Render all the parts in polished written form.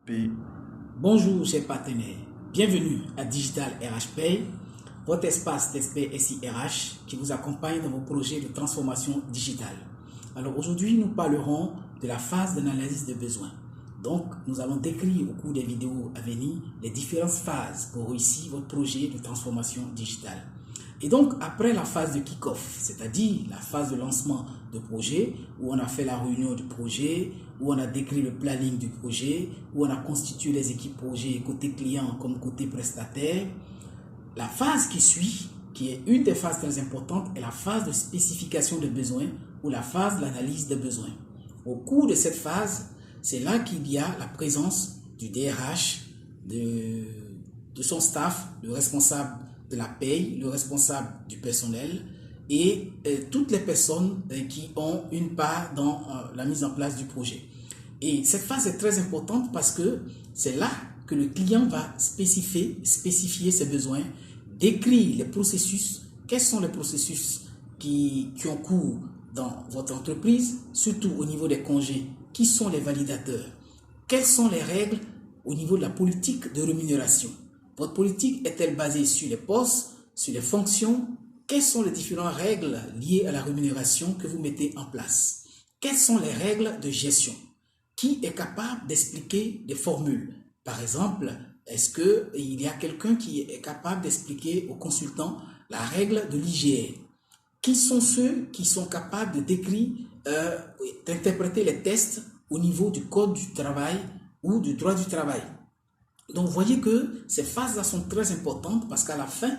P. Bonjour chers partenaires, bienvenue à Digital RH Pay, votre espace d'experts SIRH qui vous accompagne dans vos projets de transformation digitale. Alors aujourd'hui nous parlerons de la phase d'analyse de besoins. Donc nous allons décrire au cours des vidéos à venir les différentes phases pour réussir votre projet de transformation digitale. Et donc, après la phase de kick-off, c'est-à-dire la phase de lancement de projet, où on a fait la réunion du projet, où on a décrit le planning du projet, où on a constitué les équipes projet côté client comme côté prestataire, la phase qui suit, qui est une des phases très importantes, est la phase de spécification de besoins ou la phase de l'analyse de besoins. Au cours de cette phase, c'est là qu'il y a la présence du DRH, de son staff, le responsable de la paye, le responsable du personnel et toutes les personnes qui ont une part dans la mise en place du projet. Et cette phase est très importante parce que c'est là que le client va spécifier ses besoins, décrire les processus, quels sont les processus qui ont cours dans votre entreprise, surtout au niveau des congés, qui sont les validateurs, quelles sont les règles au niveau de la politique de rémunération. Votre politique est-elle basée sur les postes, sur les fonctions? Quelles sont les différentes règles liées à la rémunération que vous mettez en place? Quelles sont les règles de gestion? Qui est capable d'expliquer des formules? Par exemple, est-ce qu'il y a quelqu'un qui est capable d'expliquer aux consultants la règle de l'IGR? Qui sont ceux qui sont capables de décrire, d'interpréter les tests au niveau du code du travail ou du droit du travail? Donc, vous voyez que ces phases-là sont très importantes parce qu'à la fin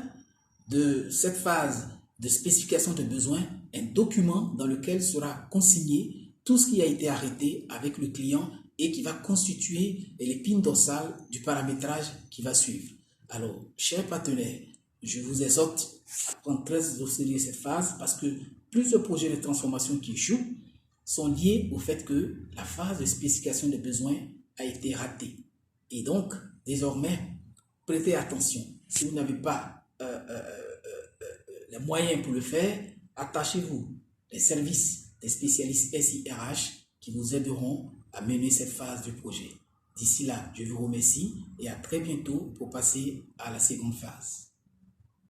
de cette phase de spécification de besoins, un document dans lequel sera consigné tout ce qui a été arrêté avec le client et qui va constituer l'épine dorsale du paramétrage qui va suivre. Alors, chers partenaires, je vous exhorte à prendre très au sérieux cette phase parce que plusieurs projets de transformation qui échouent sont liés au fait que la phase de spécification de besoins a été ratée. Et donc, désormais, prêtez attention. Si vous n'avez pas les moyens pour le faire, attachez-vous les services des spécialistes SIRH qui vous aideront à mener cette phase du projet. D'ici là, je vous remercie et à très bientôt pour passer à la seconde phase.